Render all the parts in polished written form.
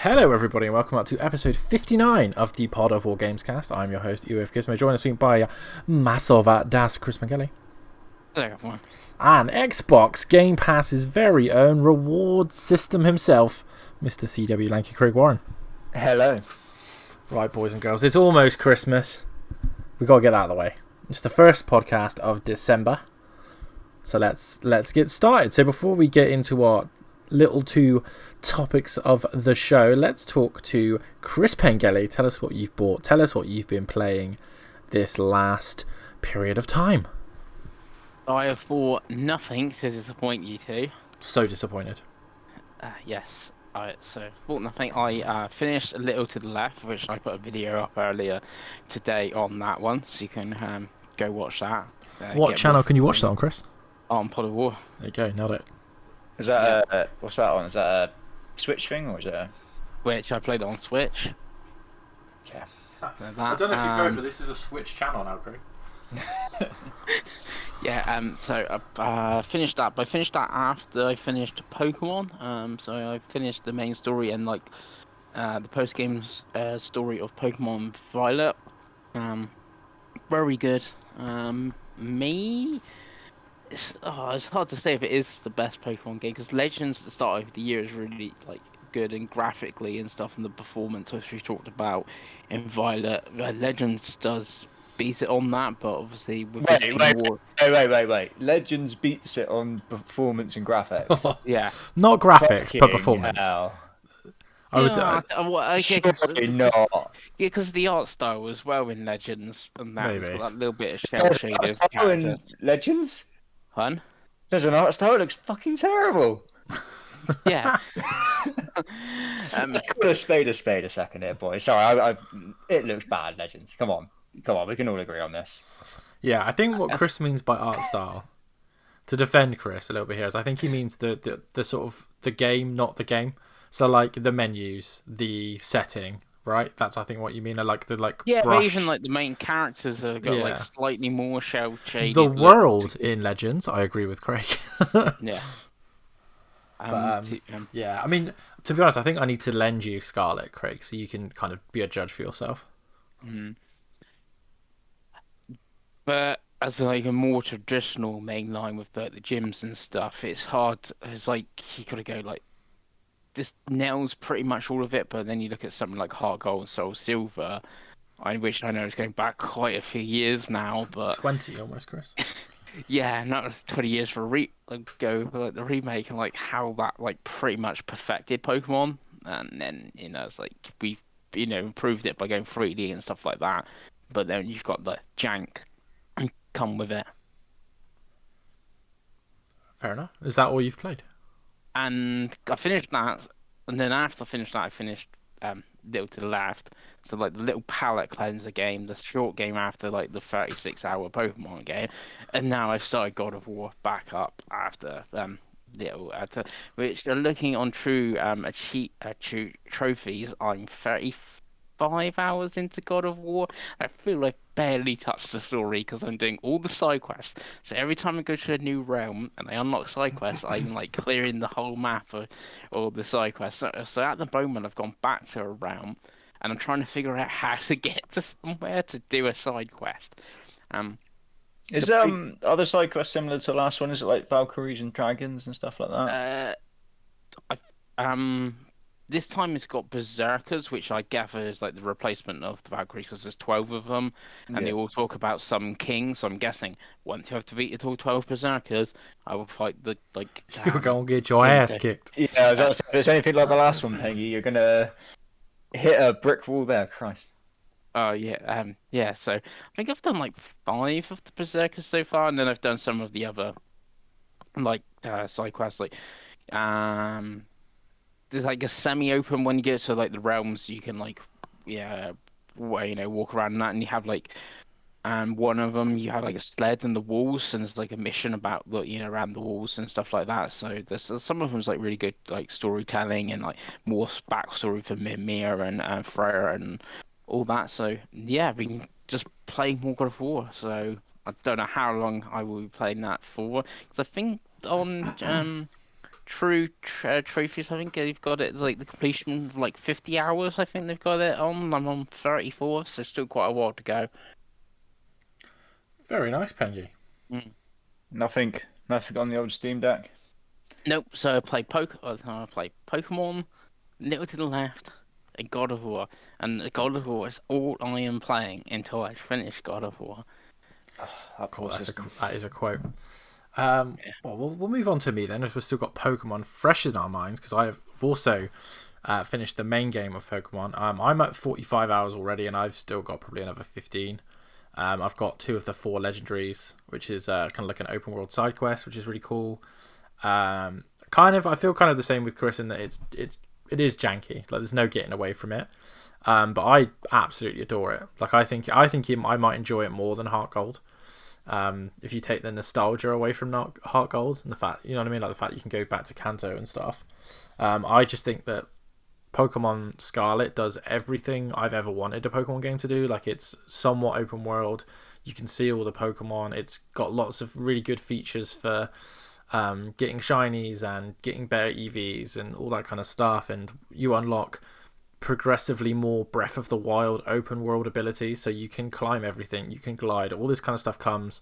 Hello everybody and welcome back to episode 59 of the Pod of War Gamescast. I'm your host, UF Gizmo, joined this week by Masova Das Chris McGelly. Hello everyone. And Xbox Game Pass's very own reward system himself, Mr. CW Lanky Craig Warren. Hello. Right, boys and girls, it's almost Christmas. We've got to get that out of the way. It's the first podcast of December. So let's get started. So before we get into our little two topics of the show, let's talk to Chris Pengelly. Tell us what you've bought. Tell us what you've been playing this last period of time. I have bought nothing to disappoint you two. So disappointed. Yes. So bought nothing. I finished A Little to the Left, which I put a video up earlier today on that one, so you can go watch that. What channel can you watch that on, Chris? On Pod of War. There you go, nailed it. Is that what's that on? Is that a Switch thing or is it? Which I played it on Switch. Yeah. So that, I don't know if you've heard, but this is a Switch channel now, Craig. Yeah. So I finished that. But I finished that after I finished Pokemon. So I finished the main story and the post games story of Pokemon Violet. Very good. It's hard to say if it is the best Pokemon game because Legends at the start of the year is really good and graphically and stuff, and the performance which we talked about in Violet. Legends does beat it on that, but obviously with Wait. Legends beats it on performance and graphics. Yeah, not graphics, but performance. Hell. Surely not. Yeah, because the art style as well in Legends and that Maybe. that little bit of shell shaded character. Legends? Hun? There's an art style that looks fucking terrible. Yeah. Let's call a spade a second here, boys. Sorry, it looks bad, Legends. Come on, we can all agree on this. Yeah, I think what Chris means by art style, to defend Chris a little bit here, is I think he means the sort of the game, not the game. So like the menus, the setting, right? That's I think what you mean. I like Yeah, brush. but even the main characters have got slightly more shell shaded. The world in Legends, I agree with Craig. Yeah. Yeah, I mean, to be honest, I think I need to lend you Scarlet, Craig, so you can kind of be a judge for yourself. Mm. But as a more traditional main line with the gyms and stuff, it's hard. It's like you gotta go this nails pretty much all of it, but then you look at something like Heart Gold and Soul Silver, which I know is going back quite a few years now, but 20 almost, Chris. yeah, and that was 20 years for the remake and how that pretty much perfected Pokemon, and then it's we've improved it by going 3D and stuff like that, but then you've got the jank come with it. Fair enough. Is that all you've played? And I finished that, and then after I finished that, I finished Little to the Left. So the little palette cleanser game, the short game after the 36-hour Pokemon game, and now I've started God of War back up after which they're looking on true trophies. I'm 35 hours into God of War. I feel I've barely touched the story because I'm doing all the side quests. So every time I go to a new realm and I unlock side quests, I'm clearing the whole map of all the side quests. So at the moment, I've gone back to a realm and I'm trying to figure out how to get to somewhere to do a side quest. Is other side quests similar to the last one? Is it like Valkyries and dragons and stuff like that? This time it's got Berserkers, which I gather is the replacement of the Valkyries because there's 12 of them, and they all talk about some king. So I'm guessing once you have defeated all 12 Berserkers, I will fight the You're going to get your ass kicked. Yeah, I was about to say, if it's anything like the last one, Peggy, you're gonna hit a brick wall there. Christ. Oh yeah, yeah. So I think I've done 5 of the Berserkers so far, and then I've done some of the other side quests. There's a semi-open when you get to the realms. You can walk around and that, and you have one of them you have a sled in the walls, and there's a mission about around the walls and stuff like that. So there's some of them's really good storytelling and more backstory for Mimir and Freya and all that. So yeah, I've been just playing more God of War. So I don't know how long I will be playing that for, because I think on trophies. I think they've got it like the completion of like 50 hours. I think they've got it on. I'm on 34, so still quite a while to go. Very nice, Pengy. Nothing on the old Steam Deck. Nope. So I played Pokemon, Little to the Left, and God of War, and God of War is all I am playing until I finish God of War. Cool. That is a quote. Well, we'll move on to me then, as we've still got Pokemon fresh in our minds, because I have also finished the main game of Pokemon. I'm at 45 hours already, and I've still got probably another 15. I've got 2 of the 4 legendaries, which is kind of like an open world side quest, which is really cool. I feel kind of the same with Chris in that it is janky. Like there's no getting away from it. But I absolutely adore it. Like I think I might enjoy it more than Heart Gold. If you take the nostalgia away from Heart Gold and the fact, you know what I mean, like the fact you can go back to Kanto and stuff. I just think that Pokemon Scarlet does everything I've ever wanted a Pokemon game to do. Like it's somewhat open world. You can see all the Pokemon. It's got lots of really good features for getting shinies and getting better EVs and all that kind of stuff. And you unlock progressively more Breath of the Wild open world abilities, so you can climb everything, you can glide, all this kind of stuff comes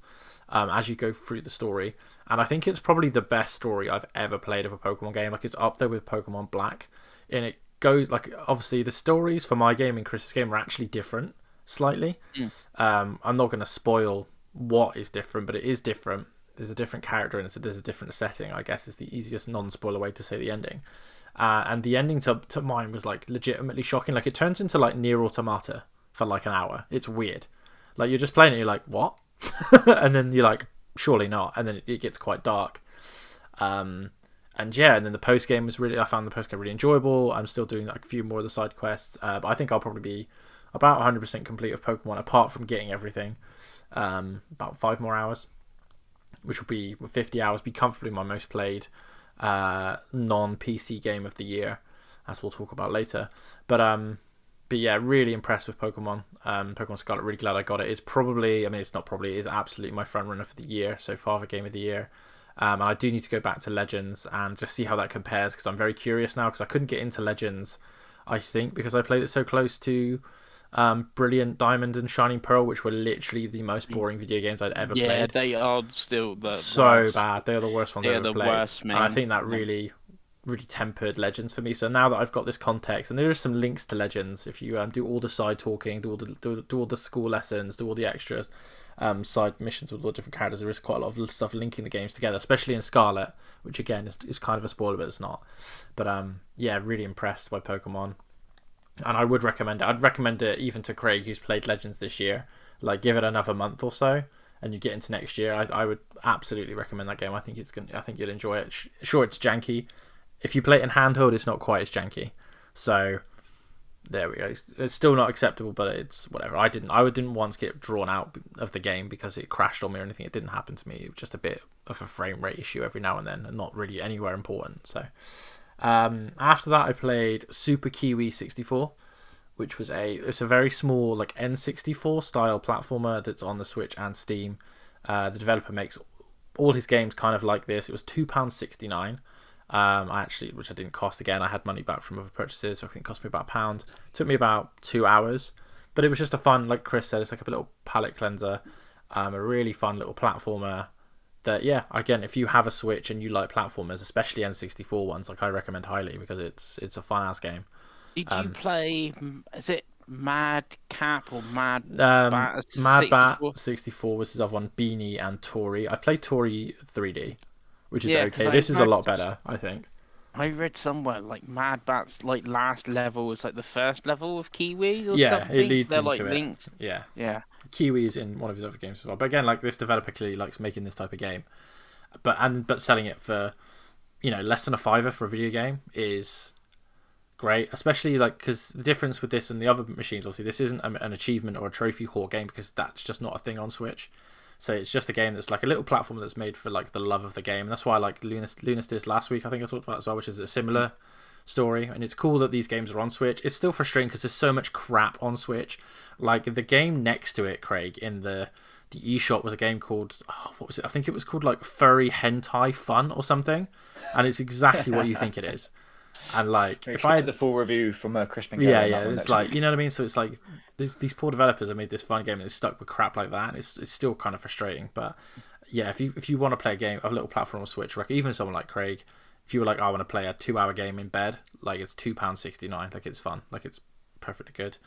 as you go through the story. And I think it's probably the best story I've ever played of a Pokemon game. Like it's up there with Pokemon Black, and it goes like, obviously the stories for my game and Chris's game are actually different slightly. I'm not going to spoil what is different, but it is different. There's a different character and there's a different setting, I guess is the easiest non-spoiler way to say the ending. And the ending to mine was like legitimately shocking. Like it turns into like Nier Automata for like an hour. It's weird. Like you're just playing it, you're like, what? And then you're like, surely not. And then it gets quite dark. And then the post game was I found the post game really enjoyable. I'm still doing like a few more of the side quests, but I think I'll probably be about 100% complete of Pokemon, apart from getting everything. About 5 more hours, which will be 50 hours, be comfortably my most played non-PC game of the year, as we'll talk about later. But yeah, really impressed with Pokemon. Pokemon Scarlet, really glad I got it. It's probably, it is absolutely my front runner for the year so far, the game of the year. And I do need to go back to Legends and just see how that compares, because I'm very curious now, because I couldn't get into Legends, I think, because I played it so close to Brilliant Diamond and Shining Pearl, which were literally the most boring video games I'd ever played. Yeah, they are still so bad. They are the worst ones I've ever played. They are the worst, man. And I think that really tempered Legends for me. So now that I've got this context, and there is some links to Legends, if you do all the side talking, do all the school lessons, do all the extra side missions with all the different characters, there is quite a lot of stuff linking the games together, especially in Scarlet, which again is kind of a spoiler, but it's not. But yeah, really impressed by Pokemon. And I would recommend it. I'd recommend it even to Craig, who's played Legends this year. Like, give it another month or so, and you get into next year. I would absolutely recommend that game. I think you'll enjoy it. Sure, it's janky. If you play it in handheld, it's not quite as janky. So there we go. It's still not acceptable, but it's whatever. I didn't once get drawn out of the game because it crashed on me or anything. It didn't happen to me. It was just a bit of a frame rate issue every now and then, and not really anywhere important. So. After that, I played Super Kiwi 64, which was it's a very small like N64 style platformer that's on the Switch and Steam. The developer makes all his games kind of like this. It was £2.69. Which I didn't cost again. I had money back from other purchases, so I think it cost me about £1. It took me about 2 hours, but it was just a fun, like Chris said, it's like a little palate cleanser, a really fun little platformer. That, yeah, again, if you have a Switch and you like platformers, especially N64 ones, like I recommend highly, because it's a fun ass game. Did you play? Is it Mad Cap or Mad Bat? Mad 64? Bat 64 was his other one. Beanie and Tori. I played Tori 3D, which is okay. This is a lot better, I think. I read somewhere like Mad Bat's like last level is like the first level of Kiwi or something. Yeah, it leads They're into like it. linked. Yeah. Kiwi is in one of his other games as well. But again, like this developer clearly likes making this type of game, but selling it for, less than $5 for a video game is great. Especially like because the difference with this and the other machines, obviously, this isn't an achievement or a trophy whore game because that's just not a thing on Switch. So it's just a game that's like a little platform that's made for like the love of the game, and that's why I like Lunastiz last week. I think I talked about as well, which is a similar story. And it's cool that these games are on Switch. It's still frustrating because there's so much crap on Switch. Like the game next to it, Craig, in the the eShop was a game called, what was it? I think it was called like Furry Hentai Fun or something, and it's exactly what you think it is. And like, We if I expect the full review from Crispin. yeah, it's like, you know what I mean. So it's like these poor developers have made this fun game and it's stuck with crap like that. And it's still kind of frustrating, but yeah, if you want to play a little platform on Switch, like even someone like Craig, if you were like, I want to play a 2-hour game in bed, like it's £2.69, like it's fun, like it's perfectly good.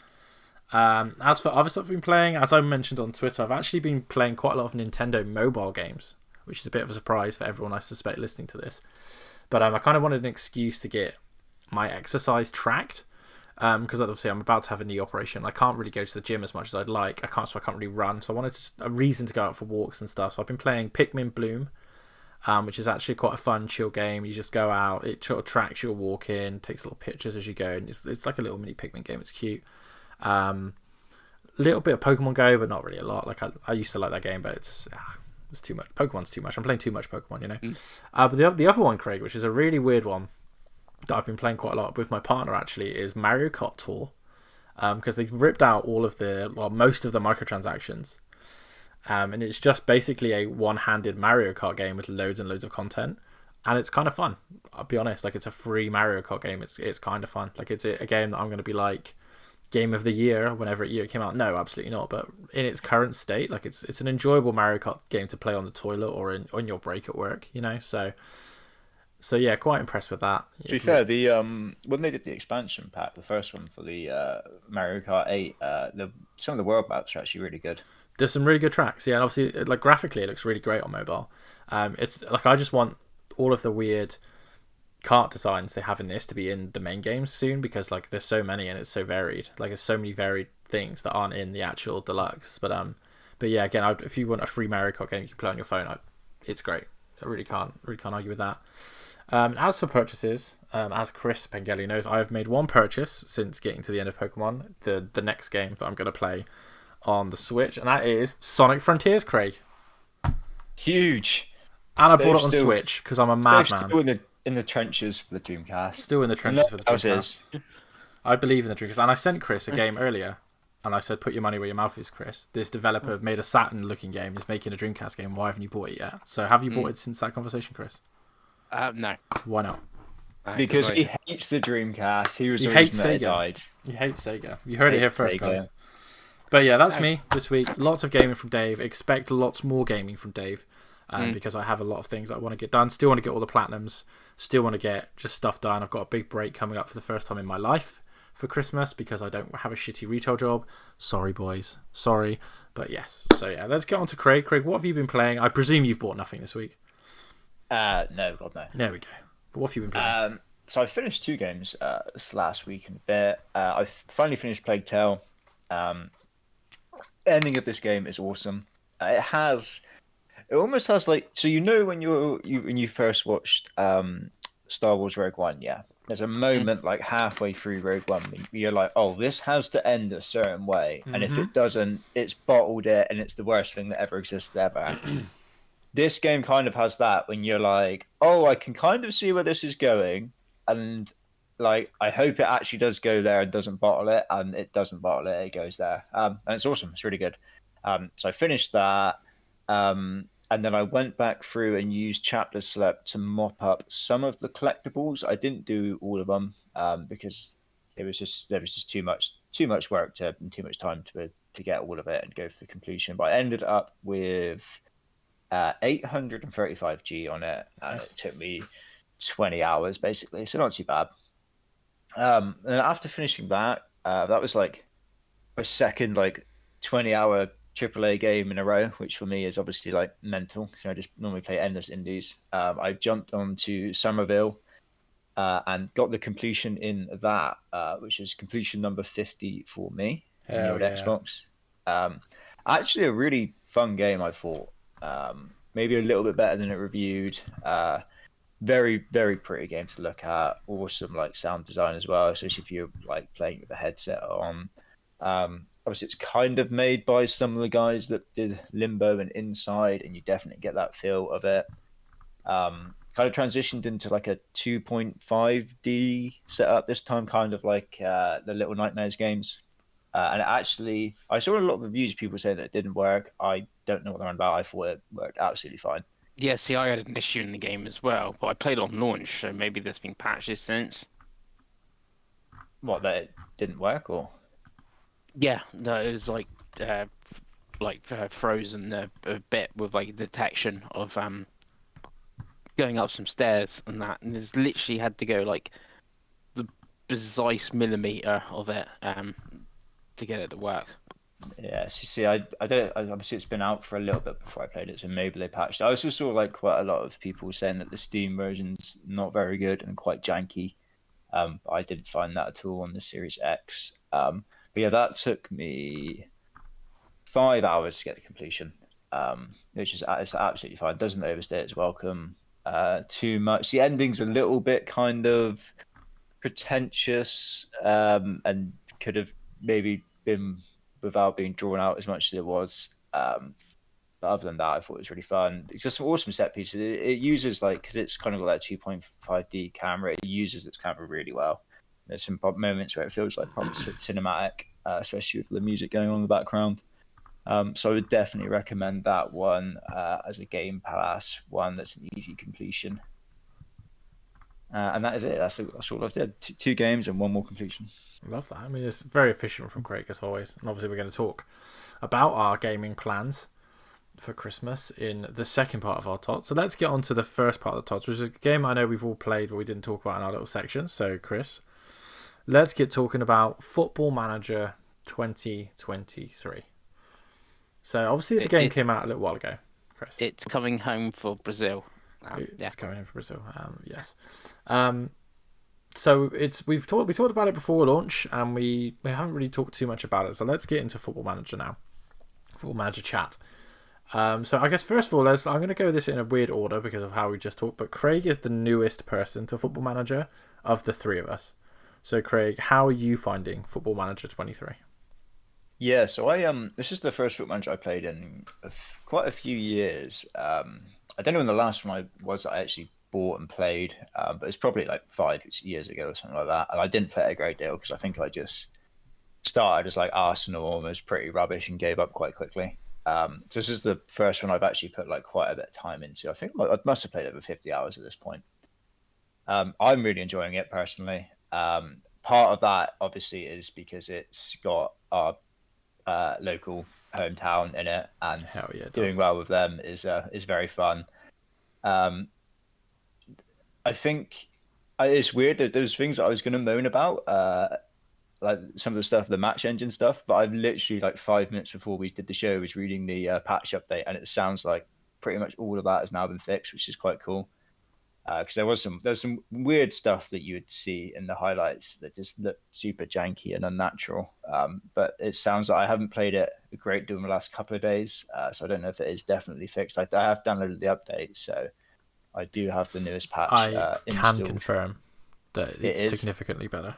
As for other stuff I've been playing, as I mentioned on Twitter, I've actually been playing quite a lot of Nintendo mobile games, which is a bit of a surprise for everyone I suspect listening to this. But I kind of wanted an excuse to get my exercise tracked, because obviously I'm about to have a knee operation. I can't really go to the gym as much as I'd like. I can't really run. So I wanted a reason to go out for walks and stuff. So I've been playing Pikmin Bloom, which is actually quite a fun, chill game. You just go out, it sort of tracks your walk in, takes little pictures as you go, and it's like a little mini Pikmin game. It's cute. Little bit of Pokemon Go, but not really a lot. Like I used to like that game, but it's too much. Pokemon's too much. I'm playing too much Pokemon, you know. But the other one, Craig, which is a really weird one that I've been playing quite a lot with my partner actually, is Mario Kart Tour, because they've ripped out most of the microtransactions, and it's just basically a one-handed Mario Kart game with loads and loads of content, and it's kind of fun. I'll be honest, like it's a free Mario Kart game. It's kind of fun. Like it's a game that I'm going to be like game of the year whenever it came out. No, absolutely not. But in its current state, like it's an enjoyable Mario Kart game to play on the toilet or on your break at work, you know. So yeah, quite impressed with that. To be fair, the when they did the expansion pack, the first one for the Mario Kart 8, some of the world maps are actually really good. There's some really good tracks, yeah, and obviously, like graphically, it looks really great on mobile. It's like I just want all of the weird kart designs they have in this to be in the main games soon, because like there's so many and it's so varied. Like there's so many varied things that aren't in the actual deluxe. But yeah, again, if you want a free Mario Kart game you can play on your phone, it's great. I really can't argue with that. As for purchases, as Chris Pengelly knows, I've made one purchase since getting to the end of Pokemon, the next game that I'm going to play on the Switch, and that is Sonic Frontiers, Craig. Huge. And I bought it on Switch because I'm a madman. Still in the trenches for the Dreamcast. Still in the trenches for the Dreamcast. I believe in the Dreamcast. And I sent Chris a game earlier, and I said, put your money where your mouth is, Chris. This developer made a Saturn-looking game, is making a Dreamcast game. Why haven't you bought it yet? So have you bought it since that conversation, Chris? No. Why not? Because he hates the Dreamcast. He hates Sega. Died. He hates Sega. You heard it here first, guys. But yeah, that's me this week. Lots of gaming from Dave. Expect lots more gaming from Dave, because I have a lot of things I want to get done. Still want to get all the platinums. Still want to get just stuff done. I've got a big break coming up for the first time in my life for Christmas because I don't have a shitty retail job. Sorry, boys. Sorry. But yes. So yeah, let's get on to Craig. Craig, what have you been playing? I presume you've bought nothing this week. No, God, no. There we go. But what have you been playing? So I finished 2 games this last week and a bit. I finally finished Plague Tale. Ending of this game is awesome. It almost has like, so you know when you first watched Star Wars Rogue One, yeah. There's a moment like halfway through Rogue One when you're like, oh, this has to end a certain way, and if it doesn't, it's bottled it, and it's the worst thing that ever existed ever. This game kind of has that when you're like, oh, I can kind of see where this is going, and like I hope it actually does go there and doesn't bottle it, and it doesn't bottle it, it goes there, and it's awesome. It's really good. So I finished that, and then I went back through and used Chapter Select to mop up some of the collectibles. I didn't do all of them because there was just too much work and too much time to get all of it and go for the completion. But I ended up with 835G on it, and it took me 20 hours basically, so not too bad. And after finishing that, that was like a second 20-hour AAA game in a row, which for me is obviously like mental. So I just normally play endless indies. I jumped onto Somerville and got the completion in that, which is completion number 50 for me on the old Xbox. Actually, a really fun game, I thought. Maybe a little bit better than it reviewed. Very, very pretty game to look at. Awesome sound design as well, especially if you're playing with a headset on. Obviously, it's kind of made by some of the guys that did Limbo and Inside, and you definitely get that feel of it. Kind of transitioned into a 2.5D setup this time, kind of like the Little Nightmares games. And actually, I saw a lot of reviews, people saying that it didn't work. I don't know what they're on about. I thought it worked absolutely fine. Yeah, see, I had an issue in the game as well, but I played on launch, so maybe there's been patches since. What, that it didn't work, or? Yeah, no, it was frozen a bit with like detection of going up some stairs and that, and it's literally had to go like the precise millimeter of it to get it to work. Yeah, so see, I don't. Obviously, it's been out for a little bit before I played it, so maybe they patched it. I also saw like quite a lot of people saying that the Steam version's not very good and quite janky. But I didn't find that at all on the Series X. But yeah, that took me 5 hours to get the completion, which is it's absolutely fine. Doesn't overstay its welcome too much. The ending's a little bit kind of pretentious, and could have maybe been without being drawn out as much as it was. But other than that, I thought it was really fun. It's just some awesome set pieces. It uses like, because it's kind of got that 2.5D camera, it uses its camera really well. There's some moments where it feels like proper cinematic, especially with the music going on in the background. So I would definitely recommend that one as a Game Pass one that's an easy completion. And that is it. That's all I've did. Two games and one more completion. Love that. I mean, it's very efficient from Craig as always. And obviously, we're going to talk about our gaming plans for Christmas in the second part of our tots. So let's get on to the first part of the tots, which is a game I know we've all played, but we didn't talk about in our little section. So, Chris, let's get talking about Football Manager 2023. So, obviously, the game came out a little while ago, Chris. It's coming home for Brazil. It's coming in for Brazil. Yes. So we talked about it before launch, and we haven't really talked too much about it. So let's get into Football Manager now. Football Manager chat. So I guess first of all, I'm going to go this in a weird order because of how we just talked. But Craig is the newest person to Football Manager of the three of us. So Craig, how are you finding Football Manager 23? Yeah, so this is the first Football Manager I played in quite a few years. I don't know when the last one I actually bought and played, but it's probably like 5 years ago or something like that. And I didn't play it a great deal because I think I just started as like Arsenal and was pretty rubbish and gave up quite quickly. So this is the first one I've actually put like quite a bit of time into. I think I must have played over 50 hours at this point. I'm really enjoying it personally. Part of that obviously is because it's got our local hometown in it, and doing well with them is very fun. I think it's weird that those things that I was going to moan about, like some of the stuff, the match engine stuff, but I've literally like 5 minutes before we did the show was reading the patch update, and it sounds like pretty much all of that has now been fixed, which is quite cool. Because there was some weird stuff that you would see in the highlights that just looked super janky and unnatural. But it sounds like I haven't played it a great deal in the last couple of days, so I don't know if it is definitely fixed. I have downloaded the update, so I do have the newest patch. I can installed. confirm that it's significantly better.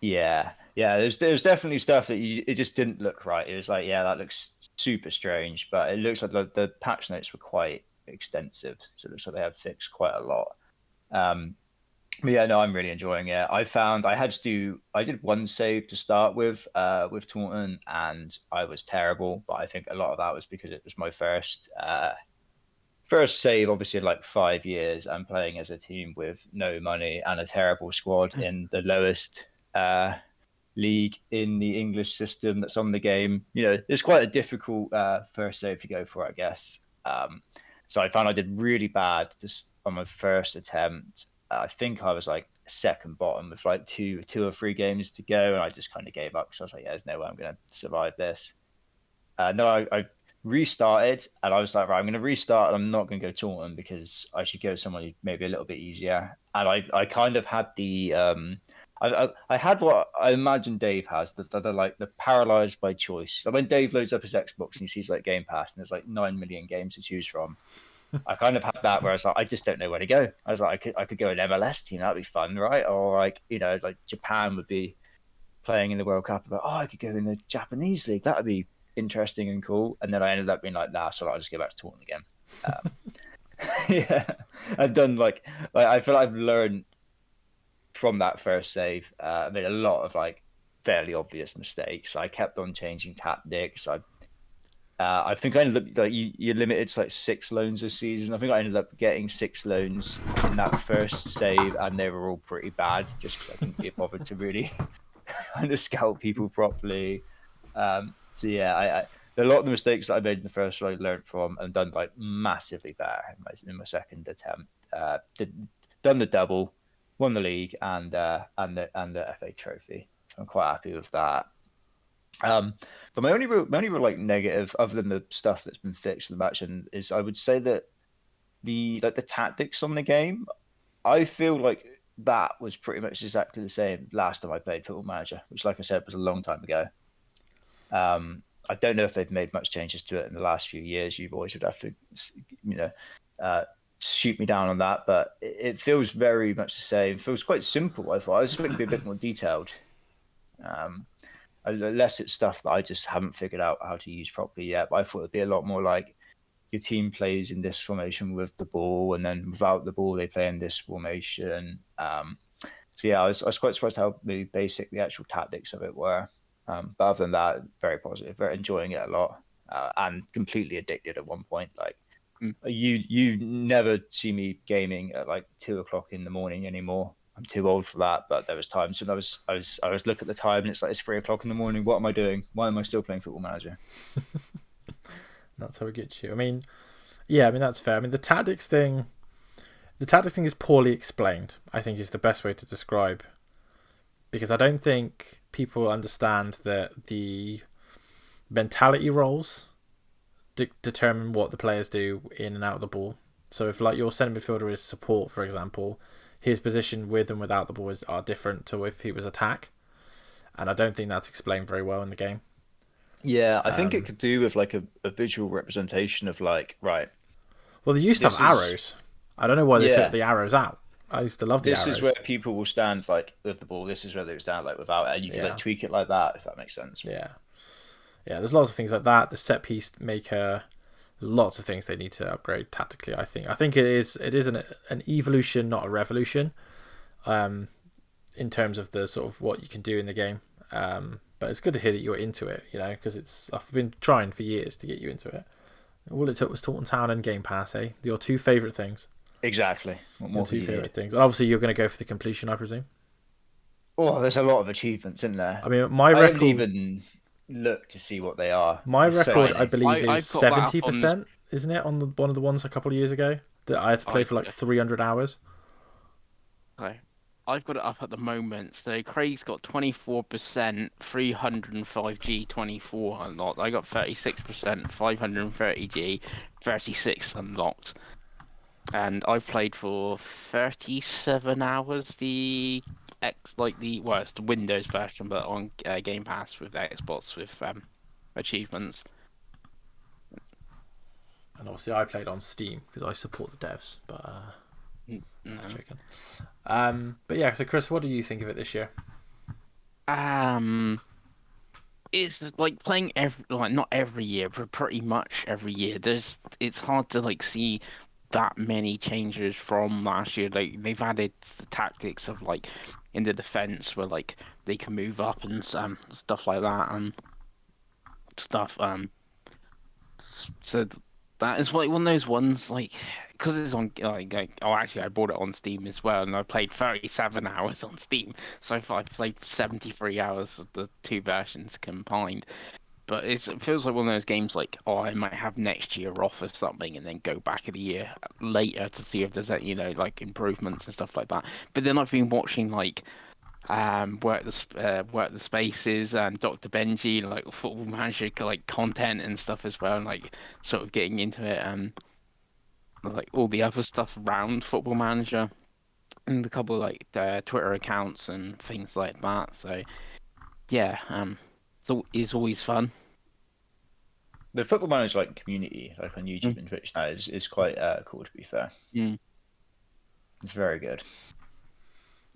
Yeah. There's definitely stuff that it just didn't look right. It was like, yeah, that looks super strange, but it looks like the patch notes were quite extensive, so it looks like they have fixed quite a lot. But yeah, no, I'm really enjoying it. I did one save to start with Taunton, and I was terrible, but I think a lot of that was because it was my first save, obviously, in like 5 years. I'm playing as a team with no money and a terrible squad in the lowest league in the English system that's on the game. You know, it's quite a difficult first save to go for, I guess. So I found I did really bad just on my first attempt. I think I was like second bottom with like two or three games to go, and I just kind of gave up because I was like, yeah, there's no way I'm going to survive this. No, I restarted, and I was like, right, I'm going to restart, and I'm not going to go Taunton because I should go somewhere maybe a little bit easier. And I kind of had the I had what I imagine Dave has, the like the paralyzed by choice. Like when Dave loads up his Xbox and he sees like Game Pass and there's like 9 million games to choose from. I kind of had that where I was like, I just don't know where to go. I was like, I could go an MLS team, that'd be fun, right? Or like, you know, like Japan would be playing in the World Cup. But I could go in the Japanese league, that'd be interesting and cool. And then I ended up being like, nah, so I'll just go back to Taunton again. Yeah, I've done like I feel like I've learned from that first save. I made a lot of like fairly obvious mistakes. I kept on changing tactics. I think I ended up like you're limited to like 6 loans this season. I think I ended up getting 6 loans in that first save, and they were all pretty bad just because I couldn't be bothered to really kind of scout people properly. So yeah, a lot of the mistakes that I made in the first one I learned from and done like massively better in my second attempt. Done the double, won the league and the FA trophy. So I'm quite happy with that. But my only real like negative, other than the stuff that's been fixed in the match, and is I would say that the tactics on the game, I feel like that was pretty much exactly the same last time I played Football Manager, which, like I said, was a long time ago. I don't know if they've made much changes to it in the last few years. You boys would have to, shoot me down on that, but it feels very much the same. It feels quite simple. I thought I was expecting to be a bit more detailed. Unless it's stuff that I just haven't figured out how to use properly yet. But I thought it'd be a lot more like your team plays in this formation with the ball, and then without the ball, they play in this formation. So yeah, I was quite surprised how maybe basic the actual tactics of it were. But other than that, very positive, very enjoying it a lot, and completely addicted at one point. Like you never see me gaming at like 2 o'clock in the morning anymore. I'm too old for that, but there was times when I was look at the time and it's like it's 3 o'clock in the morning. What am I doing? Why am I still playing Football Manager? That's how it gets you. I mean, yeah, I mean that's fair. I mean the tactics thing is poorly explained, I think is the best way to describe, because I don't think people understand that the mentality roles determine what the players do in and out of the ball. So if like your centre midfielder is support, for example, his position with and without the ball are different to if he was attack, and I don't think that's explained very well in the game. Yeah, I think it could do with like a visual representation of like, right. Well, they used to have arrows. I don't know why they took the arrows out. I used to love the arrows. This is where people will stand like with the ball. This is where they will stand like without it. And you can like tweak it like that, if that makes sense. Yeah. Yeah, there's lots of things like that. The set piece maker, lots of things they need to upgrade tactically, I think. I think it is an evolution, not a revolution, in terms of the sort of what you can do in the game. But it's good to hear that you're into it, you know, because I've been trying for years to get you into it. All it took was Taunton Town and Game Pass, eh? Your 2 favourite things. Exactly. What more your 2 favourite things. And obviously you're going to go for the completion, I presume. Oh, there's a lot of achievements in there. I mean, my record... I haven't even looked to see what they are. My record, I believe, is 70%, isn't it? On one of the ones a couple of years ago that I had to play for like 300 hours. Okay. I've got it up at the moment. So Craig's got 24%, 305G, 24 unlocked. I got 36%, 530G, 36 unlocked. And I've played for 37 hours. It's the Windows version, but on Game Pass with Xbox with achievements. And obviously, I played on Steam because I support the devs, but I'm joking. But yeah, so Chris, what do you think of it this year? It's like playing not every year, but pretty much every year. It's hard to like see that many changes from last year. Like they've added the tactics of like in the defense where like they can move up and stuff like that and stuff. So that is like one of those ones like because it's on actually I bought it on Steam as well and I played 37 hours on Steam. So far I've played 73 hours of the 2 versions combined. But it feels like one of those games like, I might have next year off or something and then go back a year later to see if there's like improvements and stuff like that. But then I've been watching like Work the Spaces and Dr. Benji and like Football Manager like content and stuff as well and like sort of getting into it and like all the other stuff around Football Manager and a couple of like Twitter accounts and things like that. So yeah, so it's always fun. The Football Manager like community, like on YouTube and Twitch now, is quite cool. To be fair, it's very good.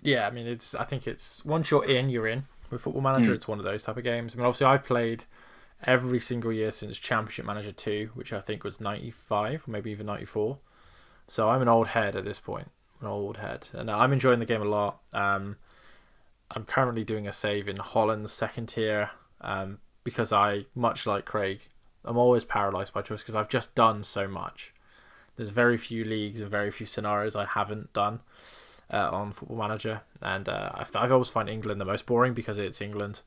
Yeah, I mean, I think it's once you're in with Football Manager. It's one of those type of games. I mean, obviously, I've played every single year since Championship Manager 2, which I think was 95 or maybe even 94. So I'm an old head at this point, and I'm enjoying the game a lot. I'm currently doing a save in Holland's second tier, because I, much like Craig, I'm always paralysed by choice because I've just done so much. There's very few leagues and very few scenarios I haven't done on Football Manager, and I've always find England the most boring because it's England.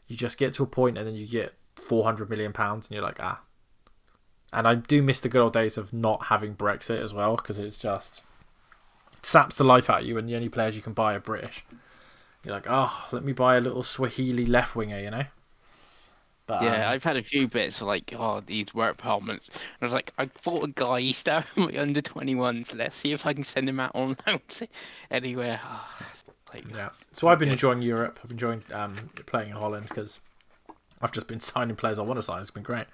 You just get to a point and then you get £400 million and you're like, ah. And I do miss the good old days of not having Brexit as well, because it saps the life out of you, and the only players you can buy are British. You're like, oh, let me buy a little Swahili left winger, you know? But, yeah, I've had a few bits of like, oh, these work permits. I was like, I bought a guy, he's down my under 21s. Let's see if I can send him out on loan anywhere. Yeah. So I've been enjoying Europe. I've enjoyed playing in Holland because I've just been signing players I want to sign. It's been great.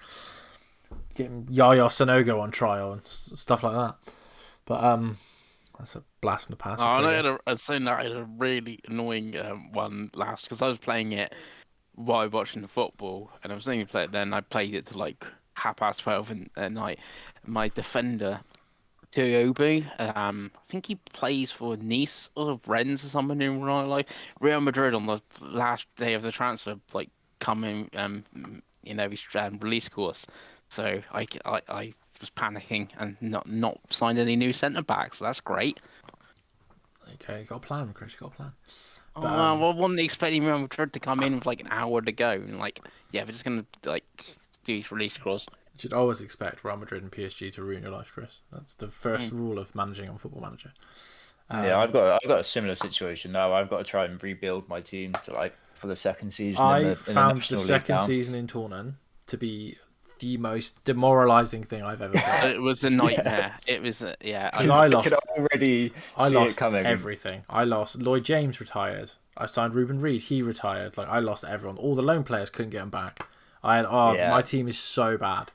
Getting Yaya Sanogo on trial and stuff like that. But that's a blast from the past. Oh, I had a really annoying one last because I was playing it while watching the football, and I was thinking to play it then. I played it to like 12:30 at night. My defender, Tiobu, I think he plays for Nice or Rennes or something in real life. Real Madrid on the last day of the transfer, like coming, his release course. So I was panicking and not signed any new centre backs. So that's great. Okay, you got a plan, Chris. You got a plan. But, well, I wasn't expecting Real Madrid to come in with like an hour to go, and like, yeah, we're just gonna like do his release clause. You should always expect Real Madrid and PSG to ruin your life, Chris. That's the first rule of managing on Football Manager. Yeah, I've got a similar situation now. I've got to try and rebuild my team to like for the second season. I found the second season in Tournan to be the most demoralising thing I've ever done. It was a nightmare. It was, yeah. I lost it coming. Everything. I lost. Lloyd James retired. I signed Ruben Reed. He retired. Like I lost everyone. All the loan players couldn't get him back. My team is so bad.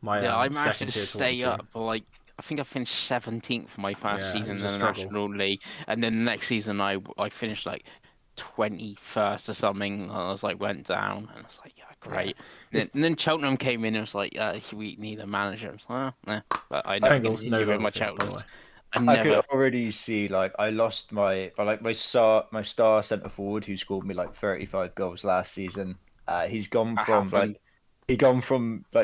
I managed to stay up, but like I think I finished 17th for my first season in the National League, and then the next season I finished like 21st or something. I was like went down, and I was like, yeah, great. And then Cheltenham came in and was like, we need a manager. I was like, nah. But I never get my Cheltenham. I could already see like I lost my star centre forward who scored me like 35 goals last season. He's gone from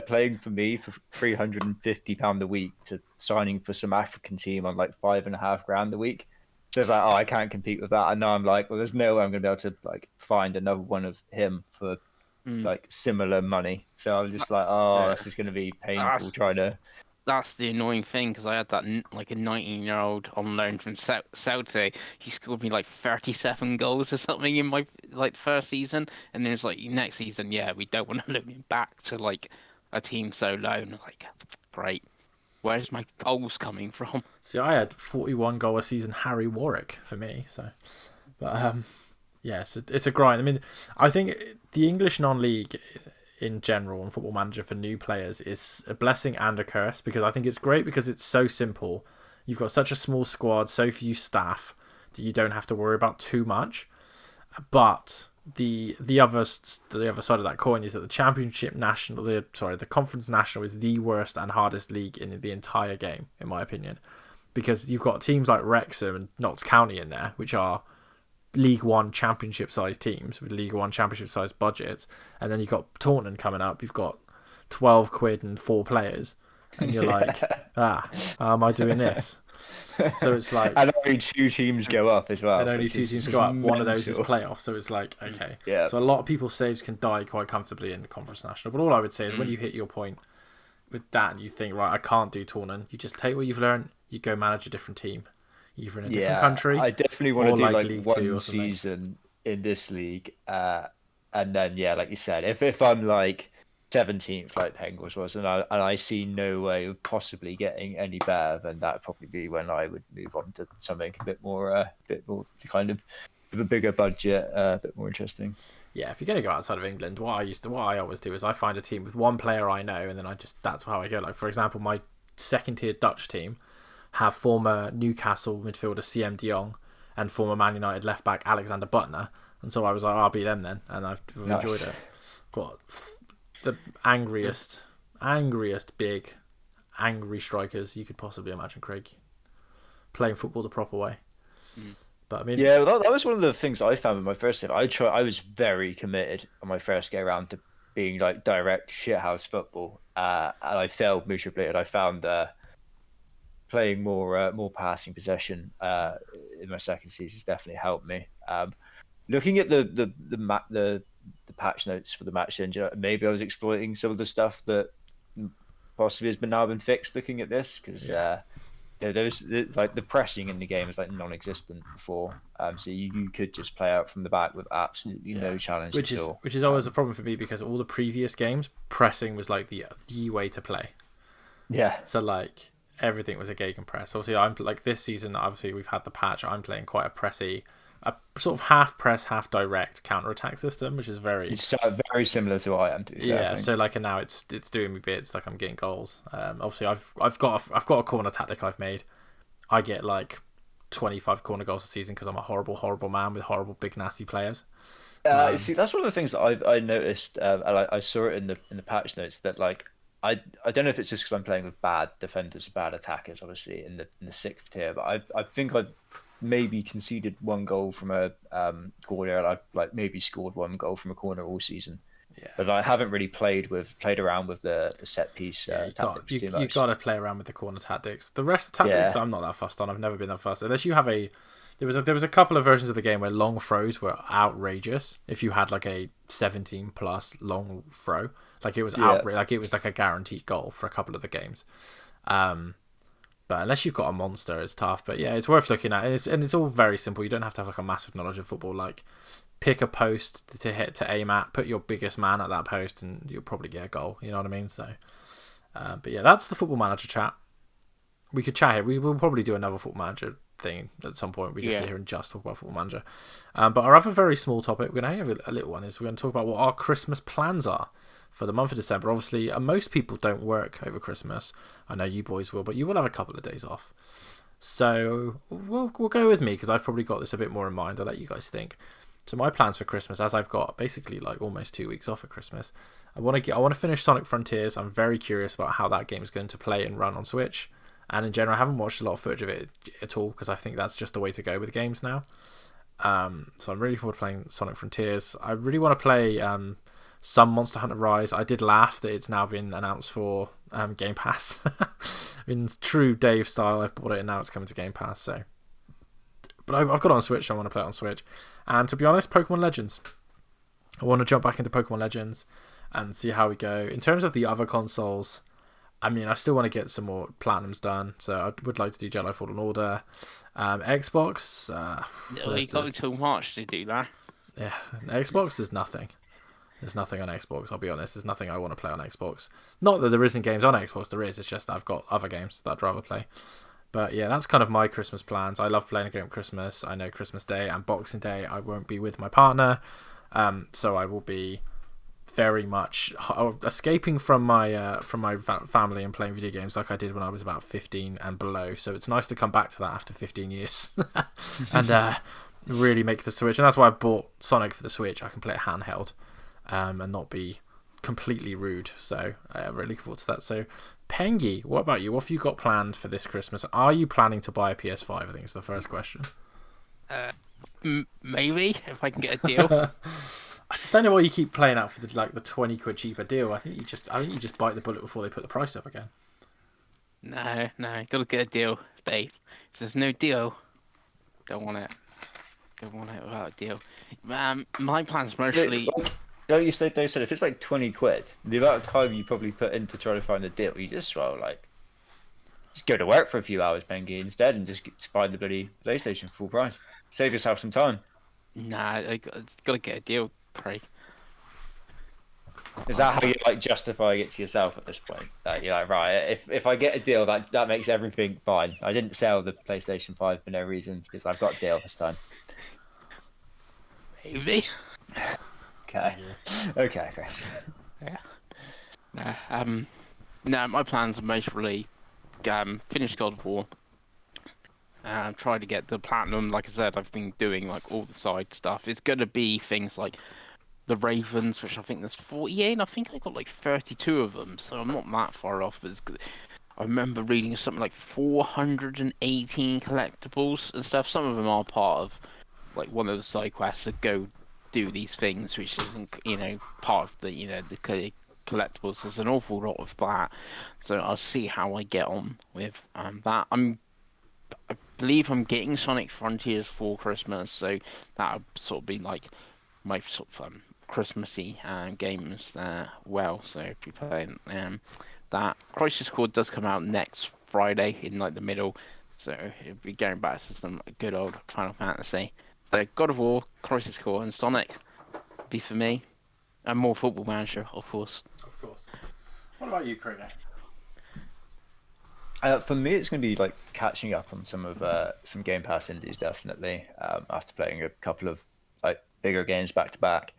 playing for me for £350 a week to signing for some African team on like £5,500 a week. So it's like, I can't compete with that. And now I'm like, well, there's no way I'm going to be able to like find another one of him for like similar money. So I'm just like, this is going to be painful trying to. That's the annoying thing because I had that like a 19-year-old on loan from Celtic. He scored me like 37 goals or something in my like first season, and then it's like next season, we don't want to look him back to like a team so low. And I'm like, great, where's my goals coming from? See, I had 41 goal a season Harry Warwick for me. So, but it's a grind. I mean, I think the English non-league in general and Football Manager for new players is a blessing and a curse, because I think it's great because it's so simple. You've got such a small squad, so few staff that you don't have to worry about too much. But the other side of that coin is that the the Conference National is the worst and hardest league in the entire game, in my opinion, because you've got teams like Wrexham and Notts County in there, which are League One Championship sized teams with League One Championship sized budgets, and then you've got Taunton coming up. You've got £12 and 4 players, and you're like, how am I doing this? So it's like, and only 2 teams go up as well. And only 2 teams go up. One of those is playoff. So it's like, okay. Yeah. So a lot of people's saves can die quite comfortably in the Conference National. But all I would say is when you hit your point with that and you think, right, I can't do Taunton, you just take what you've learned, you go manage a different team. Either in a different country. I definitely want to do like one season in this league, and then like you said, if I'm like 17th like Penguins was, and I see no way of possibly getting any better, then that'd probably be when I would move on to something a bit more kind of with a bigger budget, a bit more interesting. Yeah, if you're going to go outside of England, what I always do is I find a team with one player I know, and then that's how I go. Like for example, my second tier Dutch team have former Newcastle midfielder CM De Jong and former Man United left back Alexander Butner, and so I was like, I'll be them then, and I've enjoyed it. Got the angriest big angry strikers you could possibly imagine, Craig, playing football the proper way. But I mean, Yeah, well, that was one of the things I found with my first game. I was very committed on my first go around to being like direct shithouse football, and I failed miserably. And I found playing more passing possession in my second season has definitely helped me. Looking at the patch notes for the match engine, maybe I was exploiting some of the stuff that possibly has been fixed. Looking at this, because there's like the pressing in the game is like non-existent before, so you could just play out from the back with absolutely no challenge at all. Which is always a problem for me because all the previous games pressing was like the way to play. Yeah. So like everything was a gegenpress. Obviously, I'm like this season. Obviously, we've had the patch. I'm playing quite a sort of half press, half direct counter attack system, which is It's very similar to what I am. To be fair, yeah. So like, and now it's doing me bits. Like I'm getting goals. Obviously, I've got a corner tactic I've made. I get like 25 corner goals a season because I'm a horrible man with horrible big nasty players. See, that's one of the things that I noticed, and I saw it in the patch notes that like I don't know if it's just because I'm playing with bad defenders, bad attackers, obviously in the sixth tier, but I think I maybe conceded one goal from a corner, and I've like maybe scored one goal from a corner all season. Yeah. But I haven't really played around with the set piece tactics too much. You got to play around with the corner tactics. The rest of the tactics, I'm not that fussed on. I've never been that fussed. Unless you have there was a couple of versions of the game where long throws were outrageous. If you had like a 17 plus long throw, like it was like it was like a guaranteed goal for a couple of the games. But unless you've got a monster, it's tough. But yeah, it's worth looking at. And it's all very simple. You don't have to have like a massive knowledge of football. Like pick a post to aim at, put your biggest man at that post, and you'll probably get a goal. You know what I mean? So, but yeah, that's the Football Manager chat. We could chat here. We will probably do another Football Manager thing at some point. We just sit here and just talk about Football Manager. But our other very small topic, we're going to have a little one, is we're going to talk about what our Christmas plans are for the month of December. Obviously, most people don't work over Christmas. I know you boys will, but you will have a couple of days off. So we'll go with me because I've probably got this a bit more in mind. I'll let you guys think. So my plans for Christmas, as I've got basically like almost 2 weeks off at Christmas, I want to finish Sonic Frontiers. I'm very curious about how that game is going to play and run on Switch. And in general, I haven't watched a lot of footage of it at all because I think that's just the way to go with games now. So I'm really forward to playing Sonic Frontiers. I really want to play some Monster Hunter Rise. I did laugh that it's now been announced for Game Pass. In true Dave style, I've bought it and now it's coming to Game Pass. So, but I've got it on Switch. So I want to play it on Switch. And to be honest, Pokemon Legends. I want to jump back into Pokemon Legends and see how we go. In terms of the other consoles, I mean, I still want to get some more Platinums done, so I would like to do Jedi Fallen Order. Xbox... you got until March to do that. Yeah, Xbox, there's nothing. There's nothing on Xbox, I'll be honest. There's nothing I want to play on Xbox. Not that there isn't games on Xbox, there is. It's just I've got other games that I'd rather play. But yeah, that's kind of my Christmas plans. I love playing a game at Christmas. I know Christmas Day and Boxing Day I won't be with my partner, so I will be very much escaping from my family and playing video games like I did when I was about 15 and below. So it's nice to come back to that after 15 years and really make the Switch. And that's why I bought Sonic for the Switch. I can play it handheld and not be completely rude. So I'm really looking forward to that. So Pengy, what about you? What have you got planned for this Christmas? Are you planning to buy a PS5? I think is the first question. Maybe if I can get a deal. I just don't know why you keep playing out for the £20 cheaper deal. I think you just bite the bullet before they put the price up again. No, gotta get a deal, Dave. If there's no deal, don't want it. Don't want it without a deal. My plans mostly. They said if it's like £20, the amount of time you probably put in to try to find a deal, you just just go to work for a few hours, Pengy, instead, and just buy the bloody PlayStation full price. Save yourself some time. Nah, I gotta get a deal, Craig. Is that how you justifying it to yourself at this point? You're like, right, if I get a deal, that makes everything fine. I didn't sell the PlayStation 5 for no reason because I've got a deal this time. Maybe. Okay. Okay, Chris. Yeah. No, my plans are mostly finish God of War. Try to get the platinum. Like I said, I've been doing all the side stuff. It's gonna be things like the Ravens, which I think there's 48. I think I got 32 of them, so I'm not that far off. But I remember reading something like 418 collectibles and stuff. Some of them are part of like one of the side quests to go do these things, which isn't part of the collectibles. There's an awful lot of that, so I'll see how I get on with that. I believe I'm getting Sonic Frontiers for Christmas, so that'll sort of be like my sort of Christmassy games there. Well, so if you're playing that, Crisis Core does come out next Friday in like the middle, so it'll be going back to some good old Final Fantasy. So God of War, Crisis Core, and Sonic be for me, and more Football Manager, of course. Of course. What about you, Craig? For me, it's going to be like catching up on some Game Pass indies, definitely. After playing a couple of like bigger games back to back,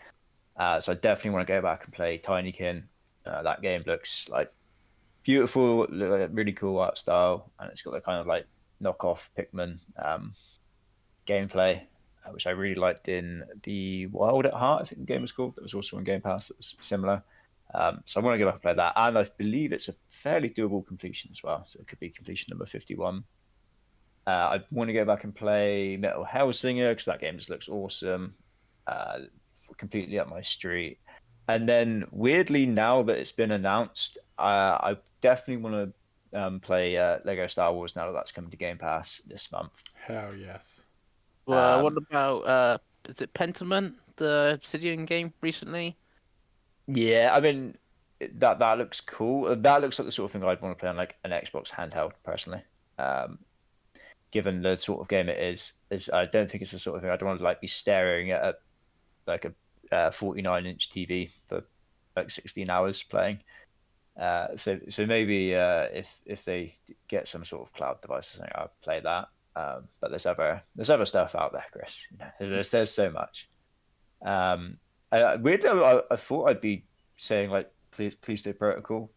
so I definitely want to go back and play Tinykin. That game looks like beautiful, really cool art style, and it's got the kind of like knockoff Pikmin gameplay, which I really liked in the Wild at Heart, I think the game was called. That was also on Game Pass. It was similar. So I want to go back and play that, and I believe it's a fairly doable completion as well. So it could be completion number 51. I want to go back and play Metal Hellsinger because that game just looks awesome, completely up my street. And then weirdly, now that it's been announced, I definitely want to play Lego Star Wars now that that's coming to Game Pass this month. Hell yes. Well, what about is it Pentiment, the Obsidian game recently? Yeah, I mean that looks cool. That looks like the sort of thing I'd want to play on like an Xbox handheld, personally. Given the sort of game it is I don't think it's the sort of thing I'd want to like be staring at like a 49-inch TV for like 16 hours playing. So maybe if they get some sort of cloud device or something, I'll play that. But there's other stuff out there, Chris. There's so much. Weirdly, I thought I'd be saying like please do Protocol,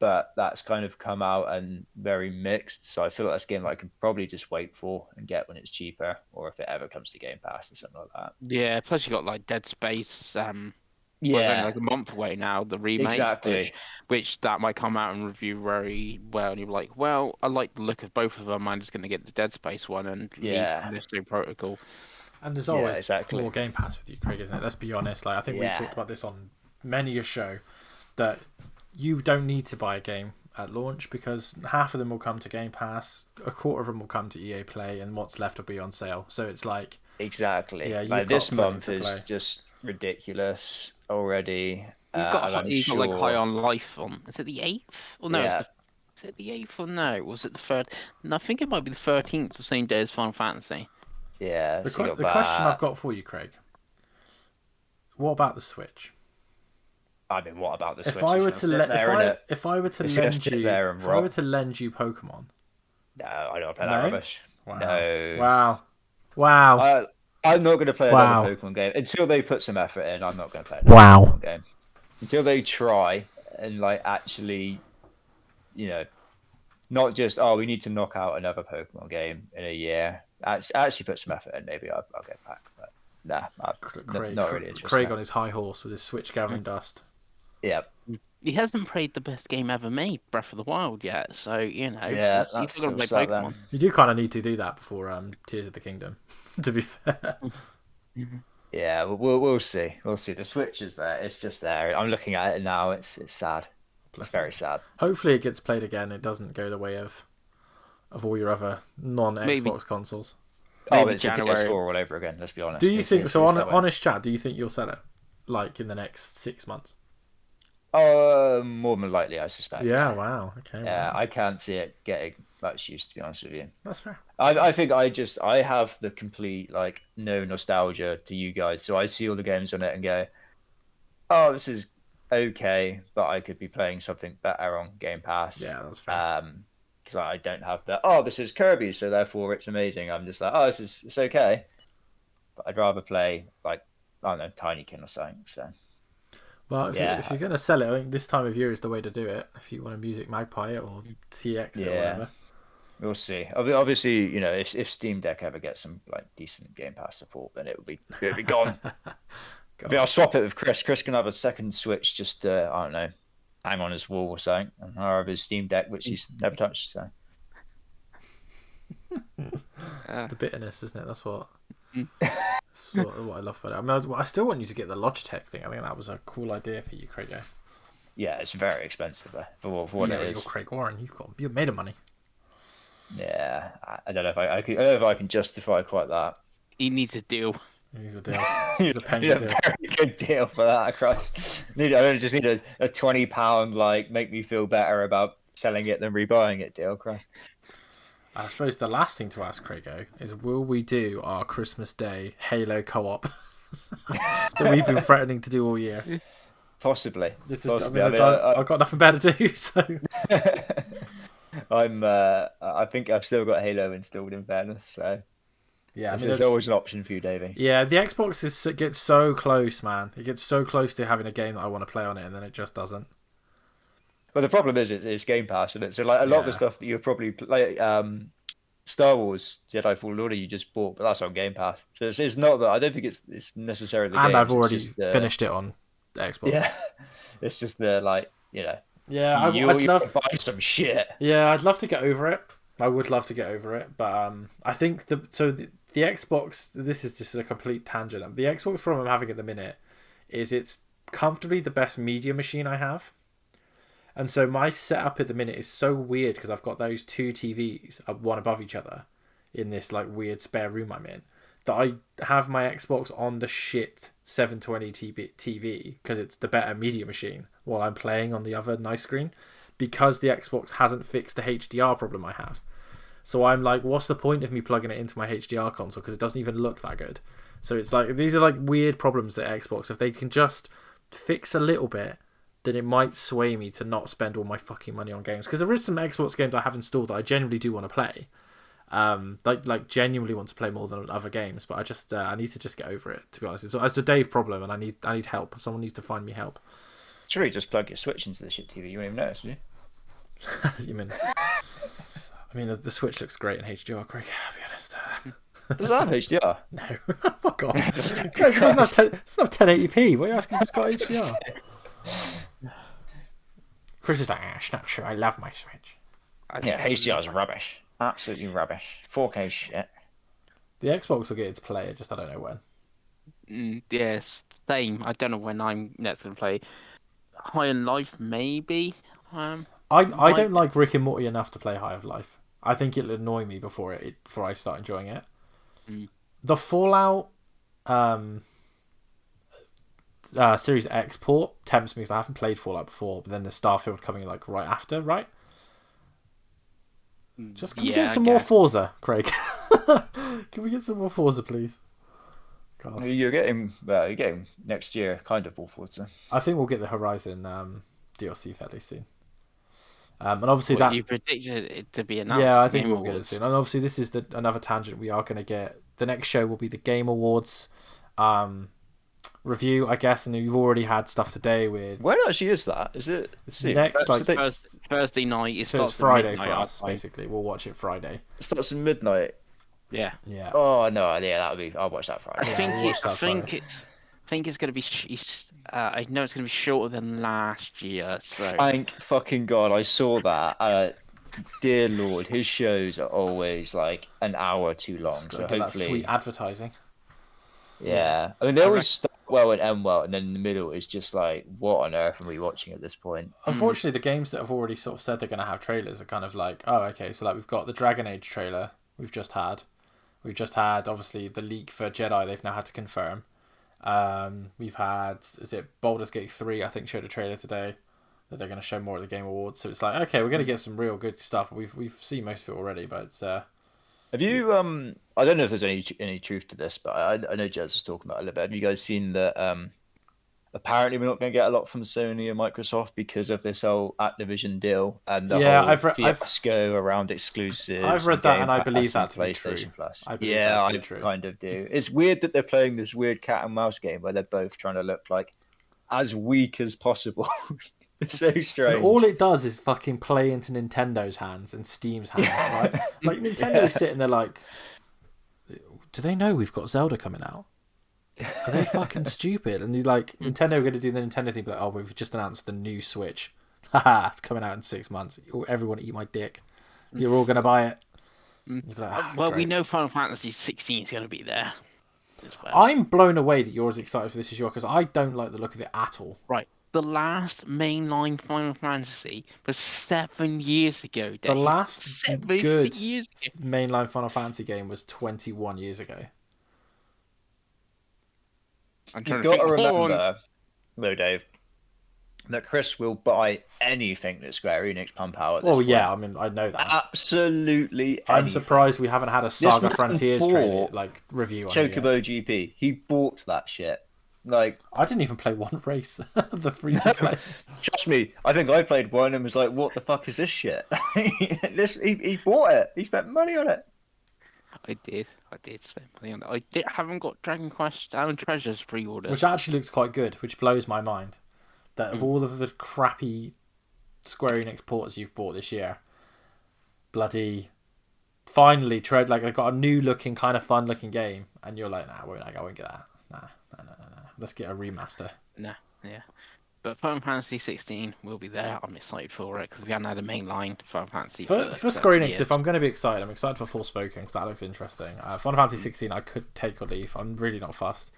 but that's kind of come out and very mixed. So I feel like that's a game that I can probably just wait for and get when it's cheaper, or if it ever comes to Game Pass or something like that. Yeah, plus you got like Dead Space. Well, it's only like a month away now, the remake. Exactly. Which that might come out and review very well, and you're like, well, I like the look of both of them. I'm just going to get the Dead Space one and leave Callisto Protocol. And there's always more Game Pass with you, Craig, isn't it? Let's be honest. Like I think we've talked about this on many a show, that you don't need to buy a game at launch because half of them will come to Game Pass, a quarter of them will come to EA Play, and what's left will be on sale. So it's like yeah, like this month is just ridiculous already. You've got like High on Life on. Is it the 8th? Or no, is it the 8th or no? Was it the 3rd? No, I think it might be the 13th, the same day as Final Fantasy. Yeah. The question I've got for you, Craig. What about the Switch? I mean, what about the Switch? If I were to lend you Pokemon. No, I don't play that rubbish. Wow. No. Wow. I'm not going to play another Pokemon game until they put some effort in. I'm not going to play another Pokemon game until they try and like actually, not just we need to knock out another Pokemon game in a year. Actually put some effort in. Maybe I'll get back. But nah, I'm not really interested. Craig on his high horse with his Switch gathering dust. Yeah. He hasn't played the best game ever made, Breath of the Wild, yet. So he's still going to play Pokemon. You do kind of need to do that before Tears of the Kingdom. To be fair. Yeah, we'll see. We'll see. The Switch is there. It's just there. I'm looking at it now. It's sad. It's very sad. Hopefully, it gets played again. It doesn't go the way of all your other non-Xbox consoles. It's a PS4 all over again. Let's be honest. Do you think so? Honest chat. Do you think you'll sell it like in the next 6 months? More than likely, I suspect. Yeah. Wow. Okay. Yeah, wow. I can't see it getting much use, to be honest with you. That's fair. I think I have the complete like no nostalgia to you guys, so I see all the games on it and go, oh, this is okay, but I could be playing something better on Game Pass. Yeah, that's fair. Because I don't have the this is Kirby, so therefore it's amazing. I'm just like, it's okay, but I'd rather play like I don't know, Tinykin or something. So. Well, if you're going to sell it, I think this time of year is the way to do it. If you want to Music Magpie it or TX it or whatever. We'll see. Obviously, if Steam Deck ever gets some like decent Game Pass support, then it would be gone. I'll swap it with Chris. Chris can have a second Switch just I don't know, hang on his wall or something, or of his Steam Deck, which he's never touched. So It's the bitterness, isn't it? That's what. That's what I love about it. I mean, I still want you to get the Logitech thing. I think that was a cool idea for you, Craig. yeah, it's very expensive for what it You're is. Craig Warren. You're made of money. Yeah, I don't know if I don't know if I can justify quite that. He needs a deal. He's a deal. He's a penny Need a deal. very good deal for that, Christ. I don't just need a £20 like make me feel better about selling it than rebuying it deal, Christ. I suppose the last thing to ask, Craigo, is will we do our Christmas Day Halo co-op that we've been threatening to do all year? Possibly. Possibly. I've got nothing better to do, so... I think I've still got Halo installed, in fairness, so... Yeah, there's always an option for you, Davey. Yeah, the Xbox it gets so close, man. It gets so close to having a game that I want to play on it, and then it just doesn't. But the problem is, it's Game Pass, isn't it? So like a lot of the stuff that you're probably like Star Wars Jedi Fallen Order you just bought, but that's on Game Pass. So it's not that I don't think it's necessarily the and games, I've already finished it on Xbox. Yeah, it's just the Yeah, I'd love to buy some shit. Yeah, I'd love to get over it. I would love to get over it, but I think the Xbox. This is just a complete tangent. The Xbox problem I'm having at the minute is it's comfortably the best media machine I have, and so my setup at the minute is so weird because I've got those two TVs, one above each other, in this like weird spare room I'm in. That I have my Xbox on the shit 720 TV because it's the better media machine while I'm playing on the other nice screen, because the Xbox hasn't fixed the HDR problem I have. So I'm like, what's the point of me plugging it into my HDR console because it doesn't even look that good? So it's like, these are like weird problems that Xbox, if they can just fix a little bit, then it might sway me to not spend all my fucking money on games. Because there is some Xbox games I have installed that I genuinely do want to play. Like genuinely want to play more than other games, but I need to just get over it, to be honest. It's a Dave problem, and I need help. Someone needs to find me help. Surely just plug your Switch into the shit TV. You won't even notice, will you? You mean? I mean, the Switch looks great in HDR, Craig. I'll be honest. Does that have HDR? No, fuck off. Craig, it doesn't have 1080p. What are you asking if it's got HDR? Chris is like, not sure. I love my Switch. Yeah, HDR is rubbish. Absolutely rubbish. 4K shit. The Xbox will get its play. Just I don't know when. Yes, same. I don't know when I'm next going to play. High on Life, maybe. I don't like Rick and Morty enough to play High of Life. I think it'll annoy me before I start enjoying it. The Fallout Series X port tempts me because I haven't played Fallout before, but then the Starfield coming like right after, right? Just can we get some more Forza, Craig? Can we get some more Forza, please? God. You're getting next year, kind of all Forza. I think we'll get the Horizon DLC fairly soon. And obviously you predicted it to be announced. Yeah, I think we'll get it soon. And obviously this is another tangent we are going to get. The next show will be the Game Awards review, I guess, and you've already had stuff today with... When actually is that? Is it... It's next, like... Thursday night. So it's Friday for us, basically. We'll watch it Friday. It starts at midnight. Yeah. Oh, no, yeah, that'll be... I'll watch that Friday. I think it's going to be... I know it's going to be shorter than last year, so... Thank fucking God, I saw that. Dear Lord, his shows are always like an hour too long. So hopefully... That sweet advertising. Yeah. I mean, they always start well and end well, and then in the middle is just like, what on earth are we watching at this point? Unfortunately, the games that have already sort of said they're going to have trailers are kind of like, oh, okay, so like we've got the Dragon Age trailer we've just had. We've just had, obviously, the leak for Jedi they've now had to confirm. We've had, is it Baldur's Gate 3, I think, showed a trailer today that they're going to show more at the Game Awards. So it's like, okay, we're going to get some real good stuff. We've seen most of it already, but it's... Have you, I don't know if there's any truth to this, but I know Jez was talking about it a little bit. Have you guys seen that apparently we're not going to get a lot from Sony and Microsoft because of this whole Activision deal and the whole fiasco around exclusives? I've read that and I believe that to be true. Plus. I kind of do. It's weird that they're playing this weird cat and mouse game where they're both trying to look like as weak as possible. It's so strange. And all it does is fucking play into Nintendo's hands and Steam's hands, right? Like Nintendo's sitting there like, do they know we've got Zelda coming out? Are they fucking stupid? And you like Nintendo are going to do the Nintendo thing, but like, oh, we've just announced the new Switch. haha, it's coming out in 6 months. Everyone eat my dick. You're all going to buy it. You'd be like, Well, we great. know Final Fantasy 16 is going to be there as well. I'm blown away that you're as excited for this as you are, because I don't like the look of it at all. Right. The last mainline Final Fantasy was 7 years ago, Dave. The last 7 good years ago. mainline Final Fantasy game was 21 years ago. You've got to remember, though, Dave, that Chris will buy anything that Square Enix pump out at this point. Yeah, I mean, I know that. Absolutely anything. I'm surprised we haven't had a Saga man Frontiers bought review on it yet. Chocobo GP. He bought that shit. Like, I didn't even play one race. The free to play. Trust me, I think I played one and was like, "What the fuck is this shit?" He bought it. He spent money on it. I did spend money on it. Haven't got Dragon Quest Down Treasures pre-ordered. Which actually looks quite good, which blows my mind. That of all of the crappy Square Enix ports you've bought this year, bloody finally tried, like, I got a new looking, kind of fun looking game, and you're like, nah, I won't get that. Nah. Let's get a remaster. Nah, yeah. But Final Fantasy 16 will be there. I'm excited for it because we haven't had a mainline Final Fantasy For Square Enix, if I'm going to be excited, I'm excited for Forspoken because that looks interesting. Final Fantasy 16, I could take or leave. I'm really not fussed.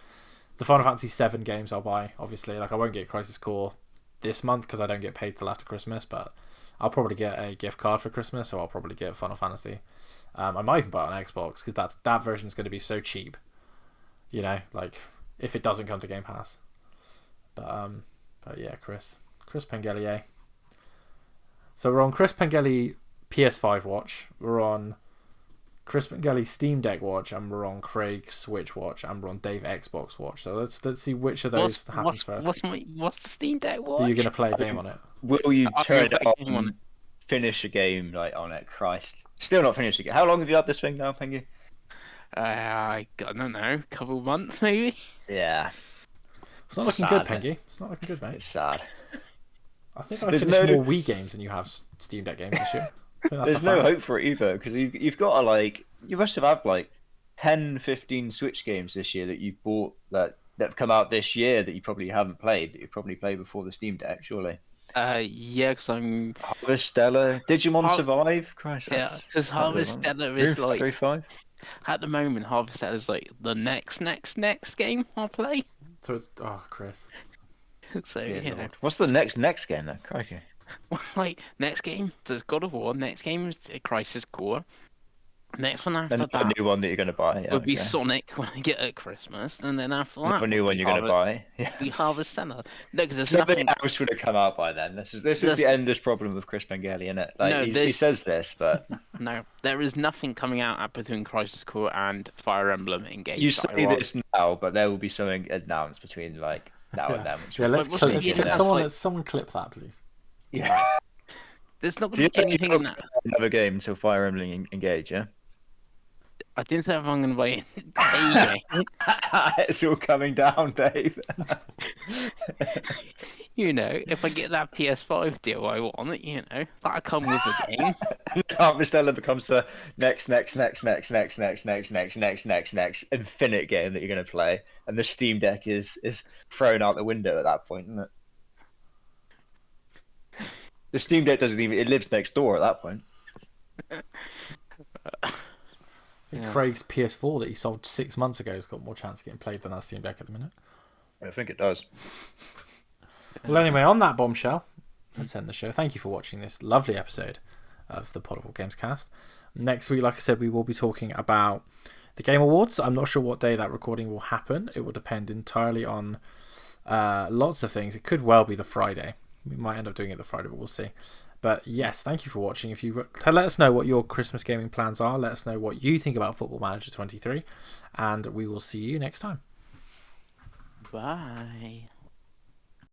The Final Fantasy 7 games I'll buy, obviously. Like, I won't get Crisis Core this month because I don't get paid till after Christmas, but I'll probably get a gift card for Christmas, so I'll probably get Final Fantasy. I might even buy it on Xbox because that version's going to be so cheap. You know, like, if it doesn't come to Game Pass. But yeah, Chris Pengelier. So we're on Chris Pengeli PS5 watch. We're on Chris Pengeli Steam Deck watch, and we're on Craig Switch watch, and we're on Dave Xbox watch. So let's see which of those happens first. What's the Steam Deck watch? Are you going to play a game on it? Will you turn it on, finish a game on it? Christ, still not finished a game. How long have you had this thing now, Pengy? I don't know, a couple of months maybe. Yeah. It's not looking good, Pengy. It's not looking good, mate. It's sad. I think I finished more Wii games than you have Steam Deck games this year. There's no hope for it either, because you've got to, you must have had 10, 15 Switch games this year that you've bought that have come out this year that you probably haven't played, that you probably played before the Steam Deck, surely. Yeah, because I'm... Harvestella, Digimon Survive, Christ, yeah, because Harvestella is Roof 35. At the moment, Harvestella is the next game I'll play. So it's Chris. So you know, what's the next game then? Crikey. Next game, there's God of War. Next game is Crisis Core. Next one after then that, a new one that you're going to buy. would be Sonic when I get at Christmas, and then after that, a new one you're going to buy. Yeah. We Harvestella. No, because there's something nothing else would have come out by then. This is the endless problem with Chris Pengeli, isn't it? He says this, but no, there is nothing coming out between Crisis Core and Fire Emblem Engage. You say this now, but there will be something announced between now and then. Let's someone clip that, please. Yeah. There's not going to be anything in that. Another game until Fire Emblem Engage, yeah. I didn't say if I'm going to buy a game. It's all coming down, Dave. You know, if I get that PS5 deal I want, that'll come with a game. Harvestella becomes the next infinite game that you're going to play, and the Steam Deck is thrown out the window at that point, isn't it? The Steam Deck it lives next door at that point. I think Craig's PS4 that he sold 6 months ago has got more chance of getting played than that Steam Deck at the minute. I think it does. Well, anyway, on that bombshell, let's end the show. Thank you for watching this lovely episode of the Potable Gamescast. Next week, like I said, we will be talking about the Game Awards. I'm not sure what day that recording will happen. It will depend entirely on lots of things. It could well be the Friday. We might end up doing it the Friday, but we'll see. But yes, thank you for watching. If you let us know what your Christmas gaming plans are, let us know what you think about Football Manager 23, and we will see you next time. Bye.